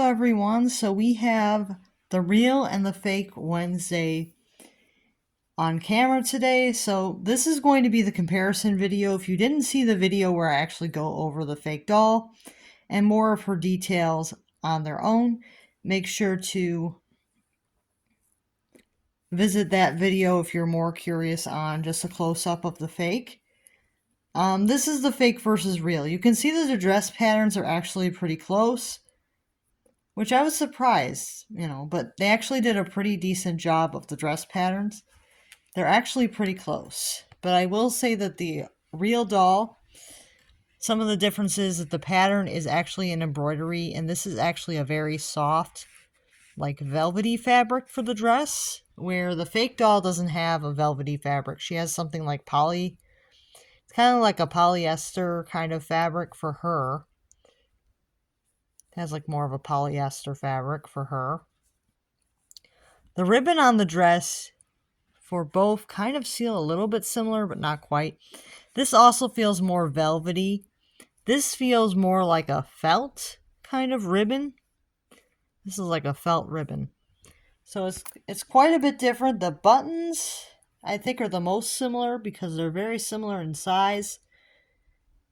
everyone. So we have the real and the fake Wednesday on camera today. So this is going to be the comparison video. If you didn't see the video where I actually go over the fake doll and more of her details on their own, make sure to visit that video if you're more curious on just a close-up of the fake. This is the fake versus real. You can see that the dress patterns are actually pretty close, which I was surprised, but they actually did a pretty decent job of the dress patterns. They're actually pretty close. But I will say that the real doll, some of the differences that the pattern is actually an embroidery, and this is actually a very soft, like velvety fabric for the dress, where the fake doll doesn't have a velvety fabric. She has something like it's kind of like a polyester kind of fabric for her. It has like more of a polyester fabric for her. The ribbon on the dress for both kind of feel a little bit similar, but not quite. This also feels more velvety. This feels more like a felt kind of ribbon. This is like a felt ribbon. So it's quite a bit different. The buttons, I think, are the most similar because they're very similar in size.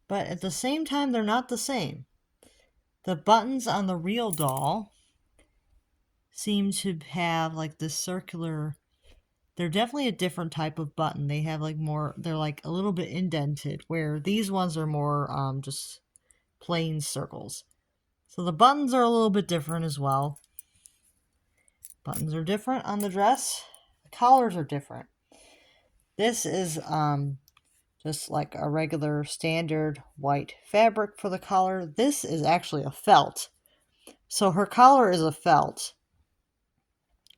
But at the same time, they're not the same. The buttons on the real doll seem to have like this circular. They're definitely a different type of button. They have like they're like a little bit indented, where these ones are more just plain circles. So the buttons are a little bit different as well. Buttons are different on the dress. The collars are different. This is just like a regular standard white fabric for the collar. This is actually a felt. So her collar is a felt.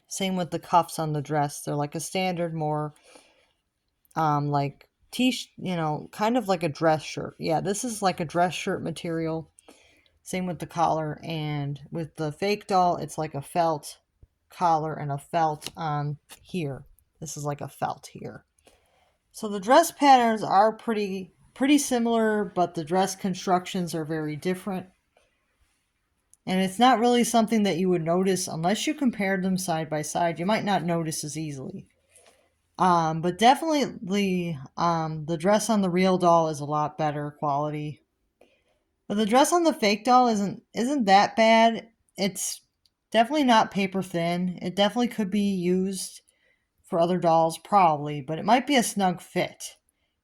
Same with the cuffs on the dress. They're like a standard, more like kind of like a dress shirt. Yeah, this is like a dress shirt material. Same with the collar, and with the fake doll, it's like a felt collar and a felt on here. This is like a felt here. So the dress patterns are pretty similar, but the dress constructions are very different. And it's not really something that you would notice unless you compared them side by side. You might not notice as easily. But definitely the dress on the real doll is a lot better quality. But the dress on the fake doll isn't that bad. It's definitely not paper thin. It definitely could be used for other dolls, probably, but it might be a snug fit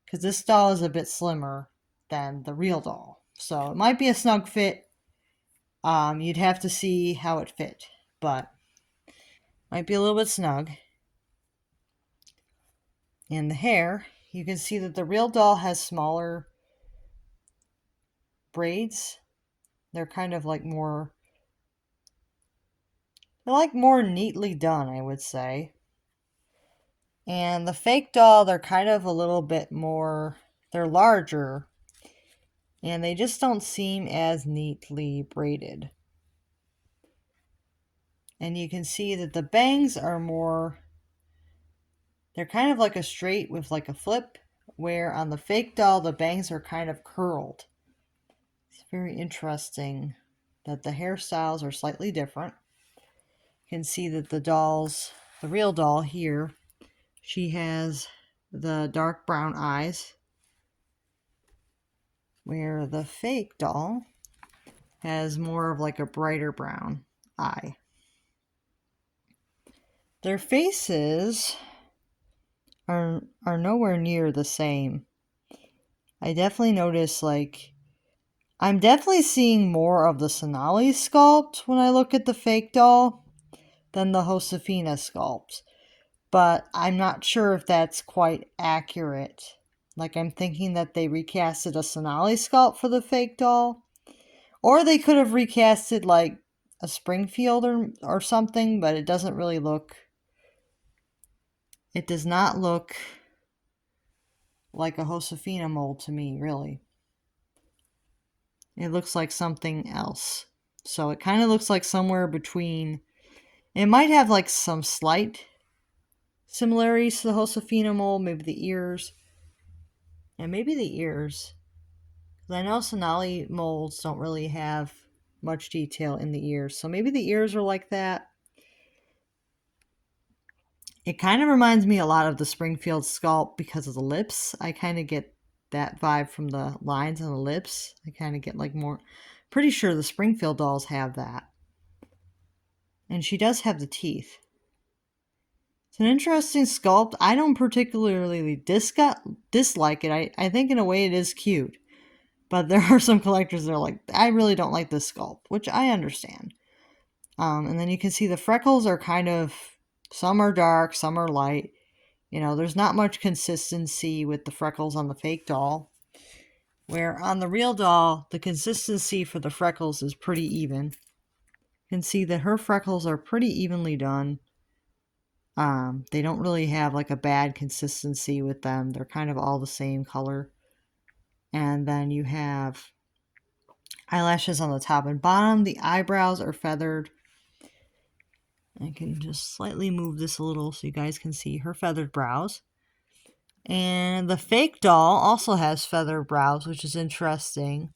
because this doll is a bit slimmer than the real doll. So it might be a snug fit. You'd have to see how it fit, but might be a little bit snug. And the hair, you can see that the real doll has smaller braids. They're kind of like more neatly done, I would say. And the fake doll, they're kind of a little bit more, they're larger, and they just don't seem as neatly braided. And you can see that the bangs are more, they're kind of like a straight with like a flip, where on the fake doll, the bangs are kind of curled. It's very interesting that the hairstyles are slightly different. You can see that the real doll here, she has the dark brown eyes, where the fake doll has more of like a brighter brown eye. Their faces are nowhere near the same. I definitely notice, I'm definitely seeing more of the Sonali sculpt when I look at the fake doll than the Josefina sculpt. But I'm not sure if that's quite accurate. Like, I'm thinking that they recasted a Sonali sculpt for the fake doll. Or they could have recasted, like, a Springfield or something, but it doesn't really look... It does not look like a Josefina mold to me, really. It looks like something else. So it kind of looks like somewhere between... It might have, like, some slight similarities to the Josefina mold, maybe the ears. And maybe the ears. Because I know Sonali molds don't really have much detail in the ears. So maybe the ears are like that. It kind of reminds me a lot of the Springfield sculpt because of the lips. I kind of get that vibe from the lines on the lips. I kind of get like more, pretty sure the Springfield dolls have that. And she does have the teeth. It's an interesting sculpt. I don't particularly dislike it. I think in a way it is cute. But there are some collectors that are like, I really don't like this sculpt, which I understand. And then you can see the freckles are kind of, some are dark, some are light. You know, there's not much consistency with the freckles on the fake doll. Where on the real doll, the consistency for the freckles is pretty even. You can see that her freckles are pretty evenly done. They don't really have like a bad consistency with them. They're kind of all the same color. And then you have eyelashes on the top and bottom. The eyebrows are feathered. I can just slightly move this a little so you guys can see her feathered brows. And the fake doll also has feathered brows, which is interesting.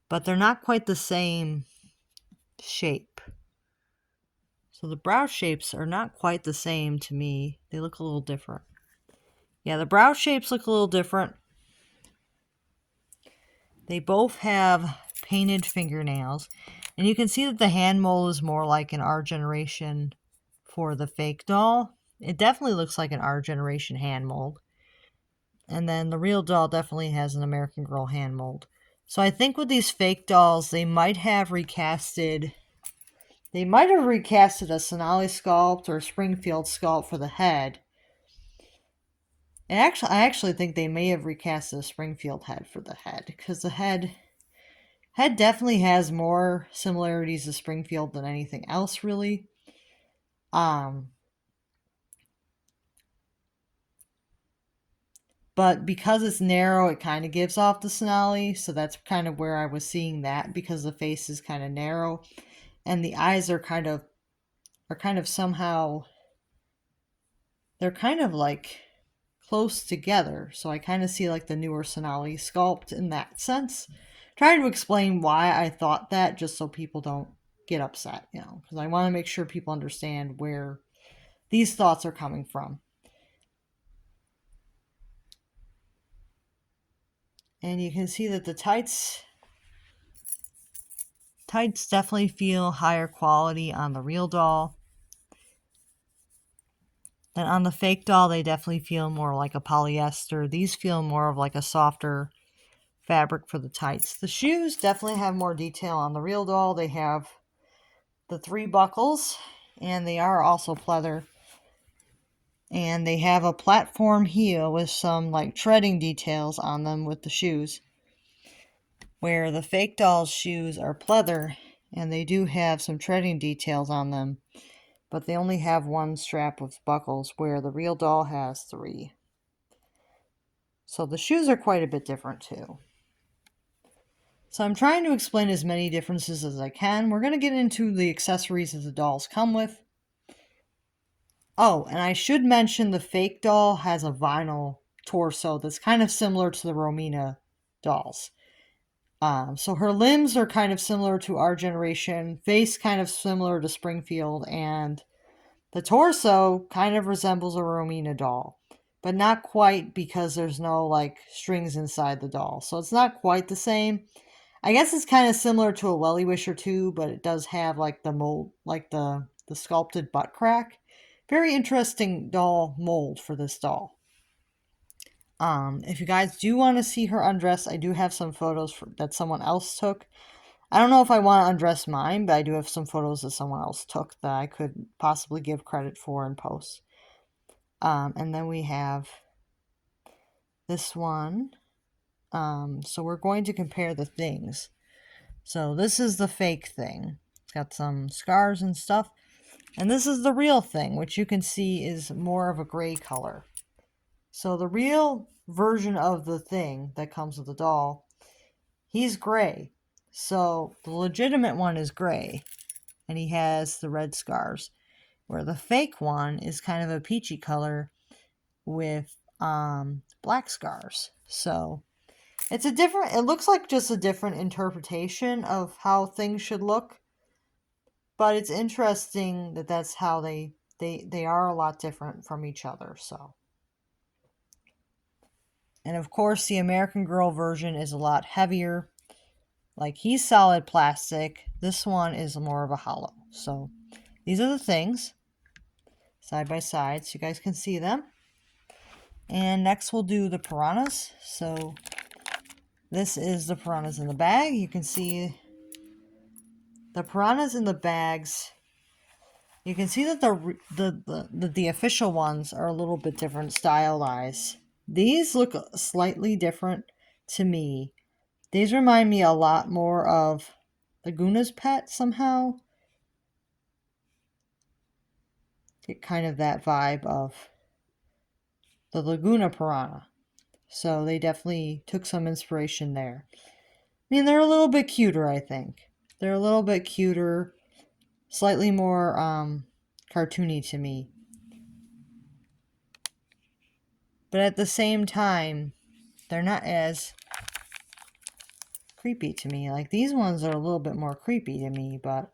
But they're not quite the same shape. So the brow shapes are not quite the same to me. They look a little different. Yeah, the brow shapes look a little different. They both have painted fingernails. And you can see that the hand mold is more like an Our Generation for the fake doll. It definitely looks like an Our Generation hand mold. And then the real doll definitely has an American Girl hand mold. So I think with these fake dolls, they might have recasted a Sonali sculpt or a Springfield sculpt for the head. And I actually think they may have recasted a Springfield head for the head, because the head definitely has more similarities to Springfield than anything else, really. But because it's narrow, it kind of gives off the Sonali, so that's kind of where I was seeing that, because the face is kind of narrow, and the eyes are kind of somehow, they're kind of like close together, so I kind of see like the newer Sonali sculpt in that sense. Trying to explain why I thought that, just so people don't get upset, you know, because I want to make sure people understand where these thoughts are coming from. And you can see that the tights definitely feel higher quality on the real doll. Then on the fake doll, they definitely feel more like a polyester. These feel more of like a softer fabric for the tights. The shoes definitely have more detail on the real doll. They have the 3 buckles, and they are also pleather. And they have a platform heel with some like treading details on them with the shoes. Where the fake doll's shoes are pleather, and they do have some treading details on them, but they only have 1 strap of buckles, where the real doll has 3. So the shoes are quite a bit different too. So I'm trying to explain as many differences as I can. We're going to get into the accessories that the dolls come with. Oh, and I should mention the fake doll has a vinyl torso that's kind of similar to the Romina dolls. So her limbs are kind of similar to Our Generation, face kind of similar to Springfield, and the torso kind of resembles a Romina doll, but not quite, because there's no like strings inside the doll. So it's not quite the same. I guess it's kind of similar to a Welly Wisher too, but it does have like the mold, like the sculpted butt crack. Very interesting doll mold for this doll. If you guys do want to see her undress, I do have some photos that someone else took. I don't know if I want to undress mine, but I do have some photos that someone else took that I could possibly give credit for in post. And then we have this one. So we're going to compare the things. So this is the fake thing. It's got some scars and stuff. And this is the real thing, which you can see is more of a gray color. So the real version of the thing that comes with the doll, he's gray. So the legitimate one is gray, and he has the red scars. Where the fake one is kind of a peachy color with black scars. So It's a different, it looks like just a different interpretation of how things should look. But it's interesting that that's how they are a lot different from each other, so. And of course, the American Girl version is a lot heavier. Like, he's solid plastic. This one is more of a hollow. So, these are the things, side by side, so you guys can see them. And next we'll do the piranhas. So, this is the piranhas in the bag. You can see the piranhas in the bags. You can see that the official ones are a little bit different stylized. These look slightly different to me. These remind me a lot more of Laguna's Pet somehow. Get kind of that vibe of the Laguna Piranha. So they definitely took some inspiration there. I mean, they're a little bit cuter, I think. They're a little bit cuter, slightly more cartoony to me. But at the same time, they're not as creepy to me. Like, these ones are a little bit more creepy to me, but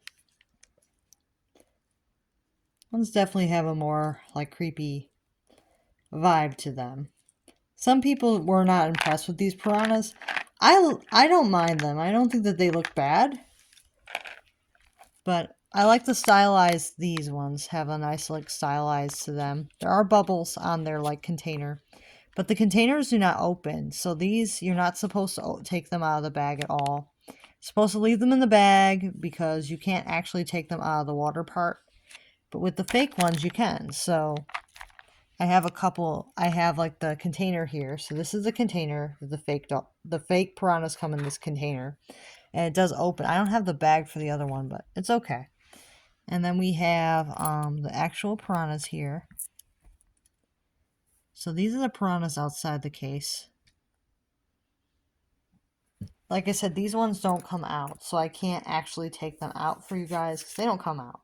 ones definitely have a more, like, creepy vibe to them. Some people were not impressed with these piranhas. I don't mind them. I don't think that they look bad. But I like to stylize these ones. Have a nice, like, stylized to them. There are bubbles on their, like, container. But the containers do not open. So these, you're not supposed to take them out of the bag at all. You're supposed to leave them in the bag because you can't actually take them out of the water part. But with the fake ones, you can. So I have a couple. I have, like, the container here. So this is the container. The fake piranhas come in this container. And it does open. I don't have the bag for the other one, but it's okay. And then we have the actual piranhas here. So these are the piranhas outside the case. Like I said, these ones don't come out, so I can't actually take them out for you guys because they don't come out.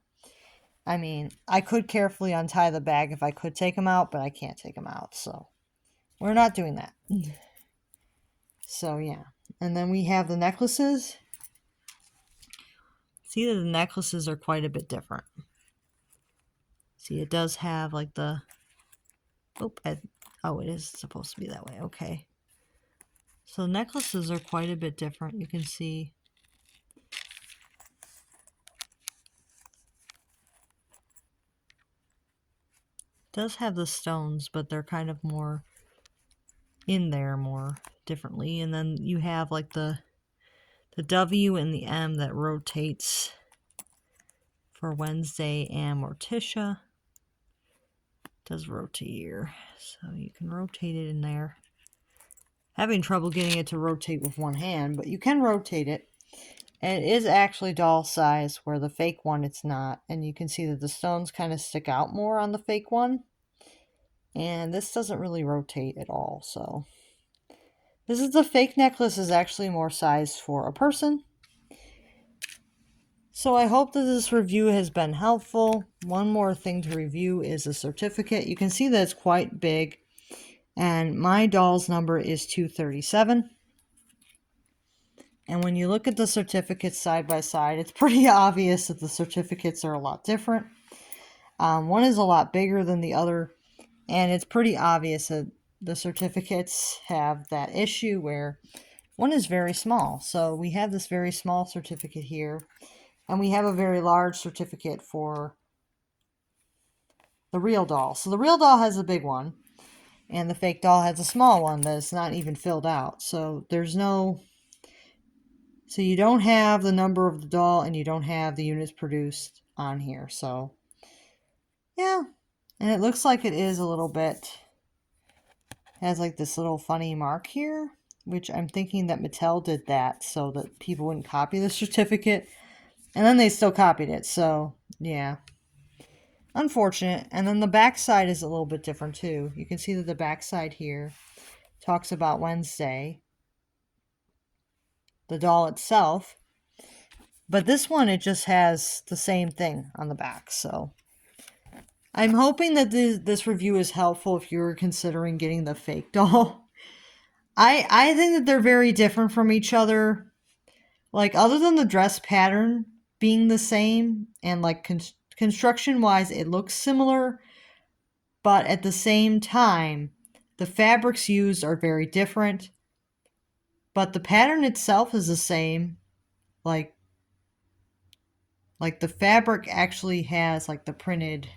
I mean, I could carefully untie the bag if I could take them out, but I can't take them out, so we're not doing that. So, yeah. And then we have the necklaces. See that the necklaces are quite a bit different. See, it does have, like, the... Oh, it is supposed to be that way. Okay. So necklaces are quite a bit different. You can see. It does have the stones, but they're kind of more in there more differently. And then you have, like, the W and the M that rotates for Wednesday and Morticia. It does rotate here. So you can rotate it in there. Having trouble getting it to rotate with one hand, but you can rotate it. And it is actually doll size, where the fake one it's not. And you can see that the stones kind of stick out more on the fake one. And this doesn't really rotate at all, so. This is the fake necklace is actually more sized for a person. So I hope that this review has been helpful. One more thing to review is the certificate. You can see that it's quite big. And my doll's number is 237. And when you look at the certificates side by side, it's pretty obvious that the certificates are a lot different. One is a lot bigger than the other, and it's pretty obvious that the certificates have that issue where one is very small. So we have this very small certificate here, and we have a very large certificate for the real doll. So the real doll has a big one, and the fake doll has a small one that's not even filled out. So there's no... So you don't have the number of the doll, and you don't have the units produced on here. So, yeah. And it looks like it is a little bit... Has, like, this little funny mark here, which I'm thinking that Mattel did that so that people wouldn't copy the certificate. And then they still copied it. So, yeah. Unfortunate. And then the back side is a little bit different, too. You can see that the back side here talks about Wednesday, the doll itself. But this one, it just has the same thing on the back. So I'm hoping that this review is helpful if you're considering getting the fake doll. I think that they're very different from each other. Like, other than the dress pattern being the same and like construction wise, it looks similar, but at the same time, the fabrics used are very different. But the pattern itself is the same. Like the fabric actually has like the printed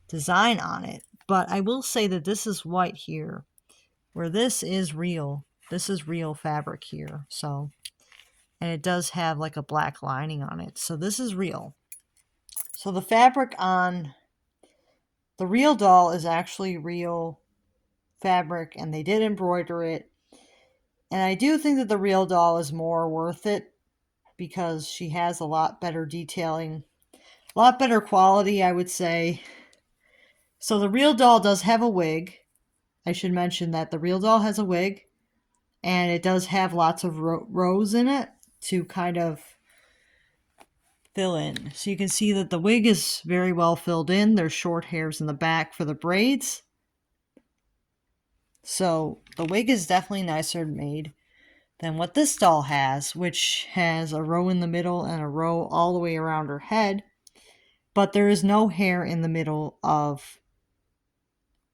design on it. But I will say that this is white here, where this is real. This is real fabric here. So, and it does have like a black lining on it. So this is real. So the fabric on the real doll is actually real fabric, and they did embroider it. And I do think that the real doll is more worth it because she has a lot better detailing, a lot better quality, I would say. So the real doll does have a wig. I should mention that the real doll has a wig, and it does have lots of rows in it to kind of fill in. So you can see that the wig is very well filled in. There's short hairs in the back for the braids. So the wig is definitely nicer made than what this doll has, which has a row in the middle and a row all the way around her head. But there is no hair in the middle of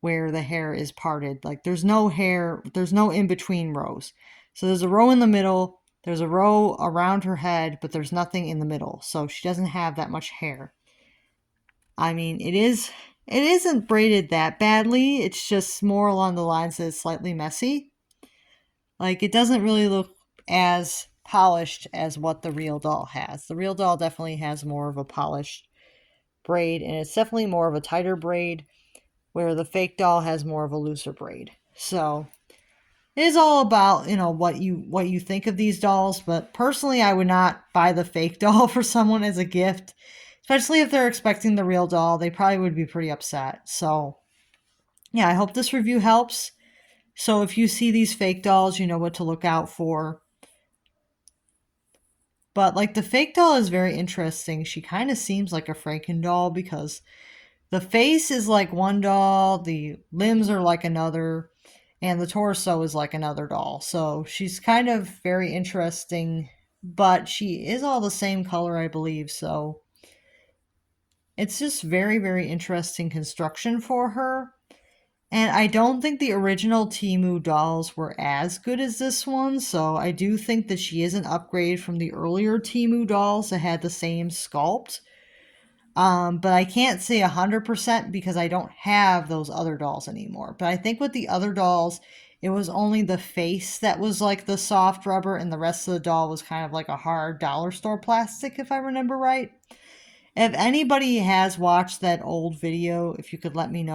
where the hair is parted. Like, there's no hair, there's no in between rows. So there's a row in the middle, there's a row around her head, but there's nothing in the middle. So she doesn't have that much hair. I mean, it isn't braided that badly. It's just more along the lines that it's slightly messy. Like, it doesn't really look as polished as what the real doll has. The real doll definitely has more of a polished braid, and it's definitely more of a tighter braid, where the fake doll has more of a looser braid. So it is all about, what you think of these dolls. But personally, I would not buy the fake doll for someone as a gift, especially if they're expecting the real doll. They probably would be pretty upset. So yeah, I hope this review helps. So if you see these fake dolls, you know what to look out for. But like, the fake doll is very interesting. She kind of seems like a Franken doll because the face is like one doll, the limbs are like another, and the torso is like another doll. So she's kind of very interesting, but she is all the same color, I believe. So it's just very, very interesting construction for her. And I don't think the original Temu dolls were as good as this one, so I do think that she is an upgrade from the earlier Temu dolls that had the same sculpt. But I can't say 100% because I don't have those other dolls anymore. But I think with the other dolls, it was only the face that was like the soft rubber, and the rest of the doll was kind of like a hard dollar store plastic, if I remember right. If anybody has watched that old video, if you could let me know.